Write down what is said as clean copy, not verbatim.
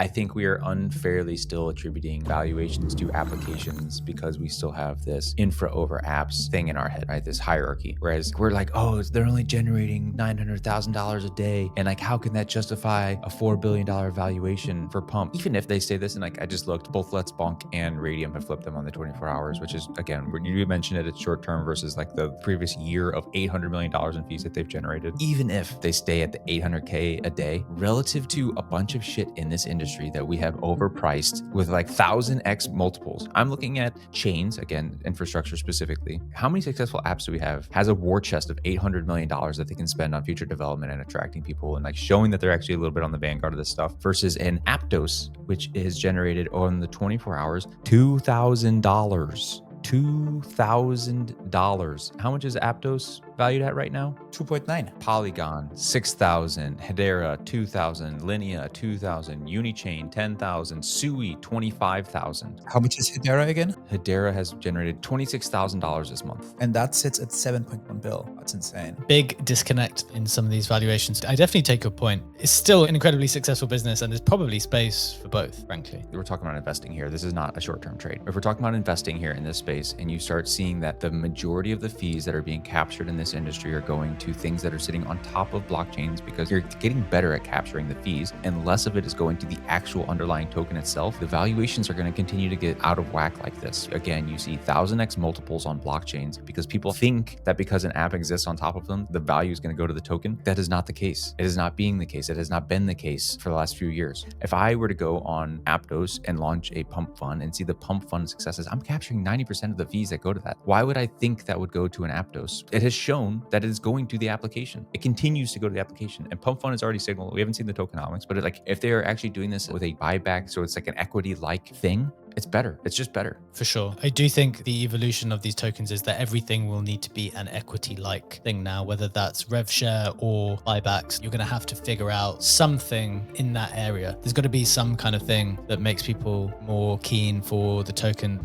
I think we are unfairly still attributing valuations to applications because we still have this infra over apps thing in our head, right? This hierarchy. Whereas we're like, oh, they're only generating $900,000 a day. And like, how can that justify a $4 billion valuation for Pump? Even if they say this, and like, I just looked, both Let's Bonk and Radium have flipped them on the 24 hours, which is, again, you mentioned it, it's short term versus like the previous year of $800 million in fees that they've generated. Even if they stay at the 800K a day, relative to a bunch of shit in this industry that we have overpriced with like 1000x multiples. I'm looking at chains, again, infrastructure specifically. How many successful apps do we have has a war chest of $800 million that they can spend on future development and attracting people and like showing that they're actually a little bit on the vanguard of this stuff, versus an Aptos, which is generated on the 24 hours, $2,000. $2,000. How much is Aptos valued at right now? 2.9. Polygon, 6,000. Hedera, 2,000. Linea, 2,000. Unichain, 10,000. Sui, 25,000. How much is Hedera again? Hedera has generated $26,000 this month. And that sits at 7.1 bill. That's insane. Big disconnect in some of these valuations. I definitely take your point. It's still an incredibly successful business, and there's probably space for both, frankly. We're talking about investing here. This is not a short-term trade. If we're talking about investing here in this space, and you start seeing that the majority of the fees that are being captured in this industry are going to things that are sitting on top of blockchains because you're getting better at capturing the fees and less of it is going to the actual underlying token itself, the valuations are going to continue to get out of whack like this. Again, you see 1000x multiples on blockchains because people think that because an app exists on top of them, the value is going to go to the token. That is not the case. It is not being the case. It has not been the case for the last few years. If I were to go on Aptos and launch a pump fund and see the pump fund successes, I'm capturing 90% of the fees that go to that. Why would I think that would go to an Aptos? It has shown that it is going to the application. It continues to go to the application. And Pump Fund has already signaled, we haven't seen the tokenomics, but if they are actually doing this with a buyback, so it's like an equity-like thing, it's better. It's just better. For sure. I do think the evolution of these tokens is that everything will need to be an equity-like thing now, whether that's rev share or buybacks. You're going to have to figure out something in that area. There's got to be some kind of thing that makes people more keen for the token.